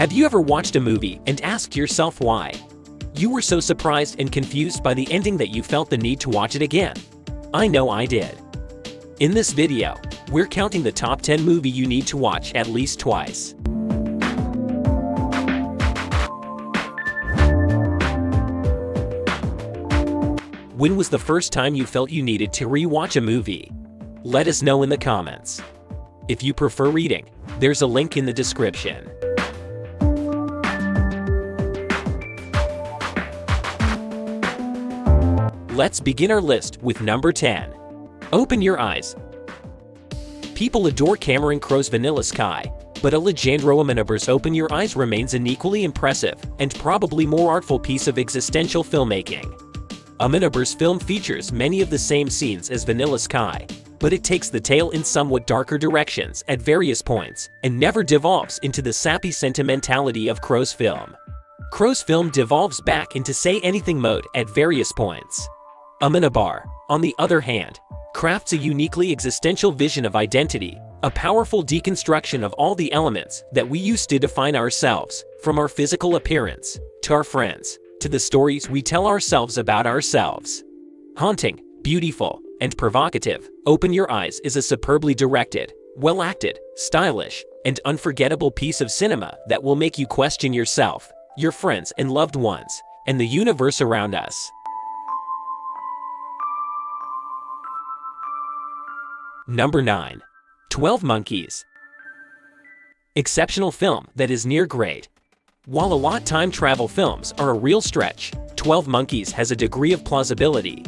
Have you ever watched a movie and asked yourself why? You were so surprised and confused by the ending that you felt the need to watch it again. I know I did. In this video, we're counting the top 10 movies you need to watch at least twice. When was the first time you felt you needed to re-watch a movie? Let us know in the comments. If you prefer reading, there's a link in the description. Let's begin our list with number 10. Open Your Eyes. People adore Cameron Crowe's Vanilla Sky, but Alejandro Amenabar's Open Your Eyes remains an equally impressive and probably more artful piece of existential filmmaking. Amenabar's film features many of the same scenes as Vanilla Sky, but it takes the tale in somewhat darker directions at various points and never devolves into the sappy sentimentality of Crowe's film. Crowe's film devolves back into say anything mode at various points. Amenabar, on the other hand, crafts a uniquely existential vision of identity, a powerful deconstruction of all the elements that we use to define ourselves, from our physical appearance, to our friends, to the stories we tell ourselves about ourselves. Haunting, beautiful, and provocative, Open Your Eyes is a superbly directed, well-acted, stylish, and unforgettable piece of cinema that will make you question yourself, your friends and loved ones, and the universe around us. Number 9. 12 Monkeys. Exceptional film that is near great. While a lot time travel films are a real stretch, 12 Monkeys has a degree of plausibility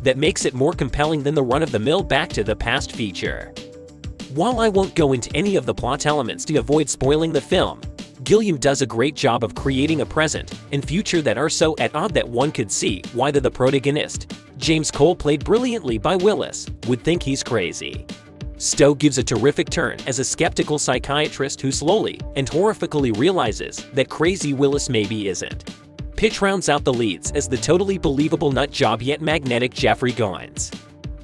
that makes it more compelling than the run-of-the-mill Back to the Past feature. While I won't go into any of the plot elements to avoid spoiling the film, Gilliam does a great job of creating a present and future that are so at odds that one could see why the protagonist, James Cole played brilliantly by Willis, would think he's crazy. Stowe gives a terrific turn as a skeptical psychiatrist who slowly and horrifically realizes that crazy Willis maybe isn't. Pitch rounds out the leads as the totally believable nutjob yet magnetic Jeffrey Goins.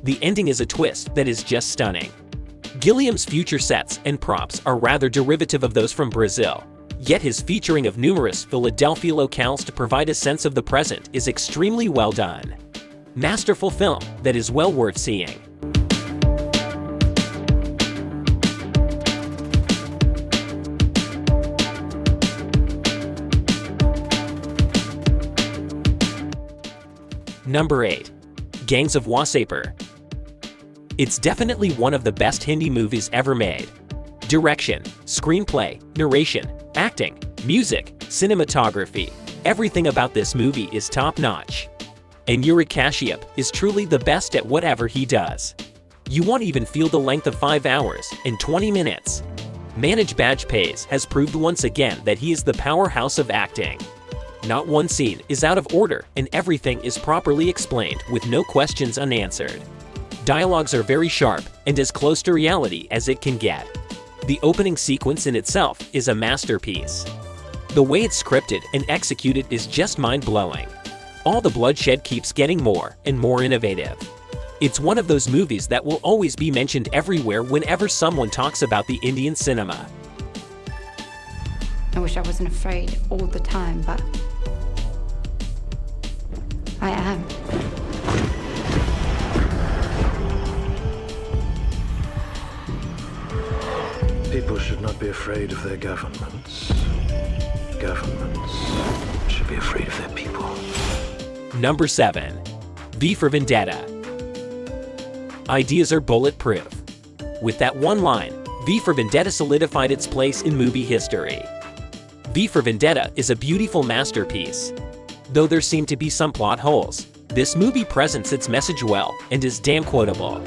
The ending is a twist that is just stunning. Gilliam's future sets and props are rather derivative of those from Brazil, yet his featuring of numerous Philadelphia locales to provide a sense of the present is extremely well done. Masterful film that is well worth seeing. Number 8. Gangs of Wasseypur. It's definitely one of the best Hindi movies ever made. Direction, screenplay, narration, acting, music, cinematography, everything about this movie is top-notch. And Yuri Kashyap is truly the best at whatever he does. You won't even feel the length of 5 hours and 20 minutes. Manoj Bajpayee's has proved once again that he is the powerhouse of acting. Not one scene is out of order and everything is properly explained with no questions unanswered. Dialogues are very sharp and as close to reality as it can get. The opening sequence in itself is a masterpiece. The way it's scripted and executed is just mind-blowing. All the bloodshed keeps getting more and more innovative. It's one of those movies that will always be mentioned everywhere whenever someone talks about the Indian cinema. I wish I wasn't afraid all the time, but I am. People should not be afraid of their governments. Governments should be afraid of their people. Number 7. V for Vendetta. Ideas are bulletproof. With that one line, V for Vendetta solidified its place in movie history. V for Vendetta is a beautiful masterpiece. Though there seem to be some plot holes, this movie presents its message well and is damn quotable.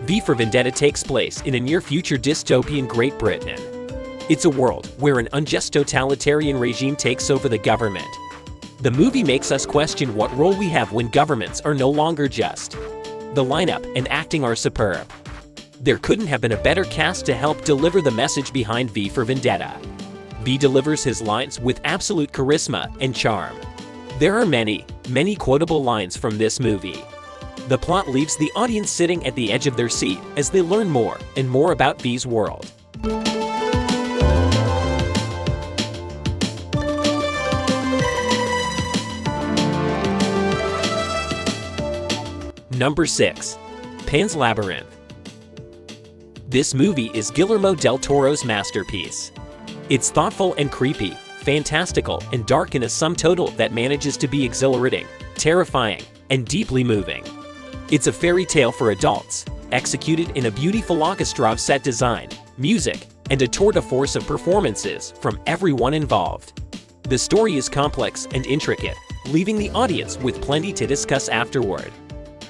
V for Vendetta takes place in a near-future dystopian Great Britain. It's a world where an unjust totalitarian regime takes over the government. The movie makes us question what role we have when governments are no longer just. The lineup and acting are superb. There couldn't have been a better cast to help deliver the message behind V for Vendetta. V delivers his lines with absolute charisma and charm. There are many quotable lines from this movie. The plot leaves the audience sitting at the edge of their seat as they learn more and more about V's world. Number 6. Pan's Labyrinth. This movie is Guillermo del Toro's masterpiece. It's thoughtful and creepy, fantastical and dark in a sum total that manages to be exhilarating, terrifying, and deeply moving. It's a fairy tale for adults, executed in a beautiful orchestra of set design, music, and a tour de force of performances from everyone involved. The story is complex and intricate, leaving the audience with plenty to discuss afterward.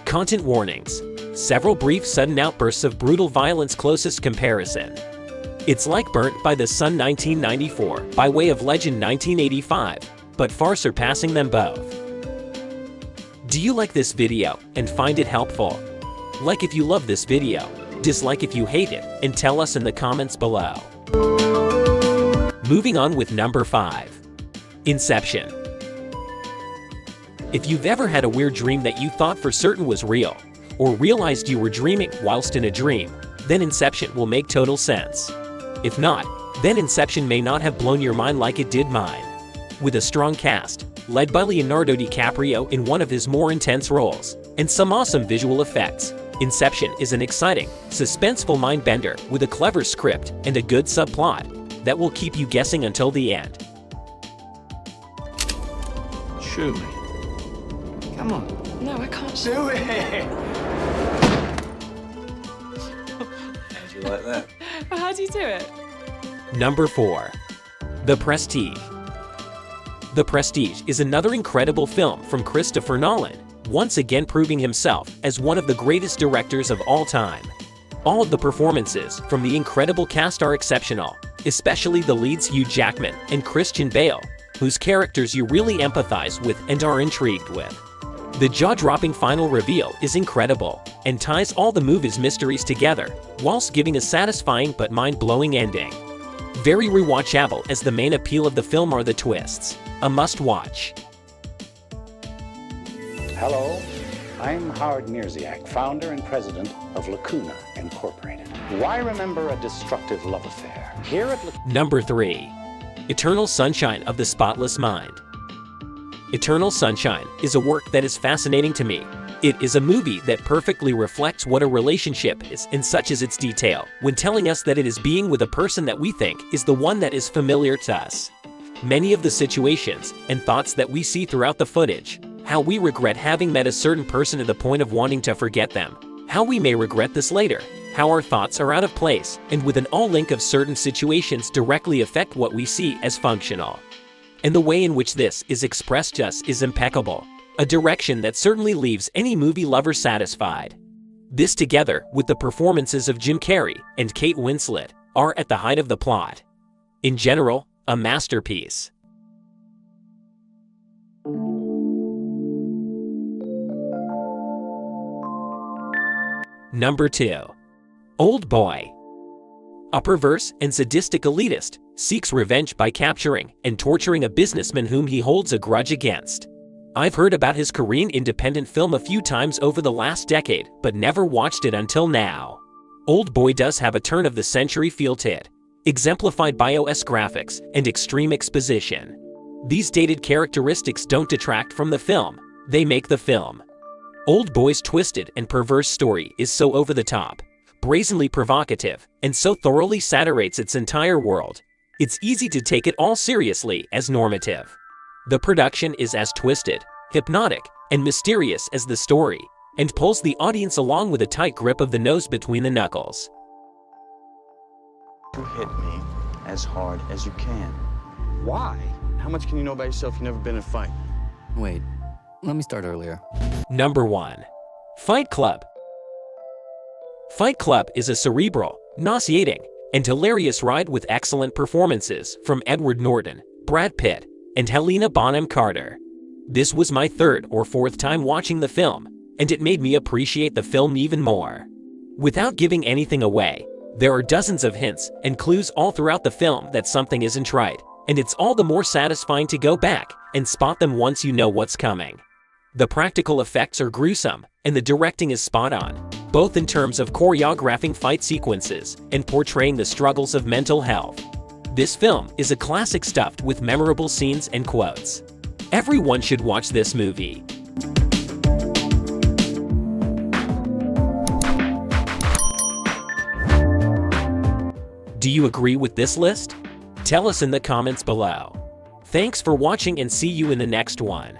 Content warnings. Several brief sudden outbursts of brutal violence. Closest comparison. It's like Burnt by the Sun 1994 by way of Legend 1985, but far surpassing them both. Do you like this video and find it helpful? Like if you love this video, dislike if you hate it, and tell us in the comments below. Moving on with number 5. Inception. If you've ever had a weird dream that you thought for certain was real, or realized you were dreaming whilst in a dream, then Inception will make total sense. If not, then Inception may not have blown your mind like it did mine. With a strong cast, led by Leonardo DiCaprio in one of his more intense roles, and some awesome visual effects, Inception is an exciting, suspenseful mind-bender with a clever script and a good subplot that will keep you guessing until the end. Shoot me. Come on. No, I can't. Do it! How'd you like that? How do you do it? Number 4. The Prestige. The Prestige is another incredible film from Christopher Nolan, once again proving himself as one of the greatest directors of all time. All of the performances from the incredible cast are exceptional, especially the leads Hugh Jackman and Christian Bale, whose characters you really empathize with and are intrigued with. The jaw-dropping final reveal is incredible and ties all the movie's mysteries together, whilst giving a satisfying but mind-blowing ending. Very rewatchable, as the main appeal of the film are the twists. A must-watch. Hello, I'm Howard Mirziak, founder and president of Lacuna Incorporated. Why remember a destructive love affair? Here at Number 3. Eternal Sunshine of the Spotless Mind. Eternal Sunshine is a work that is fascinating to me. It is a movie that perfectly reflects what a relationship is, and such is its detail when telling us that it is being with a person that we think is the one that is familiar to us. Many of the situations and thoughts that we see throughout the footage, how we regret having met a certain person to the point of wanting to forget them, how we may regret this later, how our thoughts are out of place, and with an all-link of certain situations directly affect what we see as functional. And the way in which this is expressed just is impeccable, a direction that certainly leaves any movie lover satisfied. This, together with the performances of Jim Carrey and Kate Winslet, are at the height of the plot. In general, a masterpiece. Number 2. Old Boy. A perverse and sadistic elitist seeks revenge by capturing and torturing a businessman whom he holds a grudge against. I've heard about his Korean independent film a few times over the last decade, but never watched it until now. Old Boy does have a turn-of-the-century feel to it, exemplified by OS graphics and extreme exposition. These dated characteristics don't detract from the film, they make the film. Old Boy's twisted and perverse story is so over-the-top, brazenly provocative, and so thoroughly saturates its entire world, it's easy to take it all seriously as normative. The production is as twisted, hypnotic, and mysterious as the story, and pulls the audience along with a tight grip of the nose between the knuckles. You hit me as hard as you can. Why? How much can you know about yourself? You've never been in a fight. Wait, let me start earlier. Number 1. Fight Club. Fight Club is a cerebral, nauseating, and hilarious ride with excellent performances from Edward Norton, Brad Pitt, and Helena Bonham Carter. This was my 3rd or 4th time watching the film, and it made me appreciate the film even more. Without giving anything away, there are dozens of hints and clues all throughout the film that something isn't right, and it's all the more satisfying to go back and spot them once you know what's coming. The practical effects are gruesome, and the directing is spot on, both in terms of choreographing fight sequences and portraying the struggles of mental health. This film is a classic stuffed with memorable scenes and quotes. Everyone should watch this movie. Do you agree with this list? Tell us in the comments below. Thanks for watching and see you in the next one.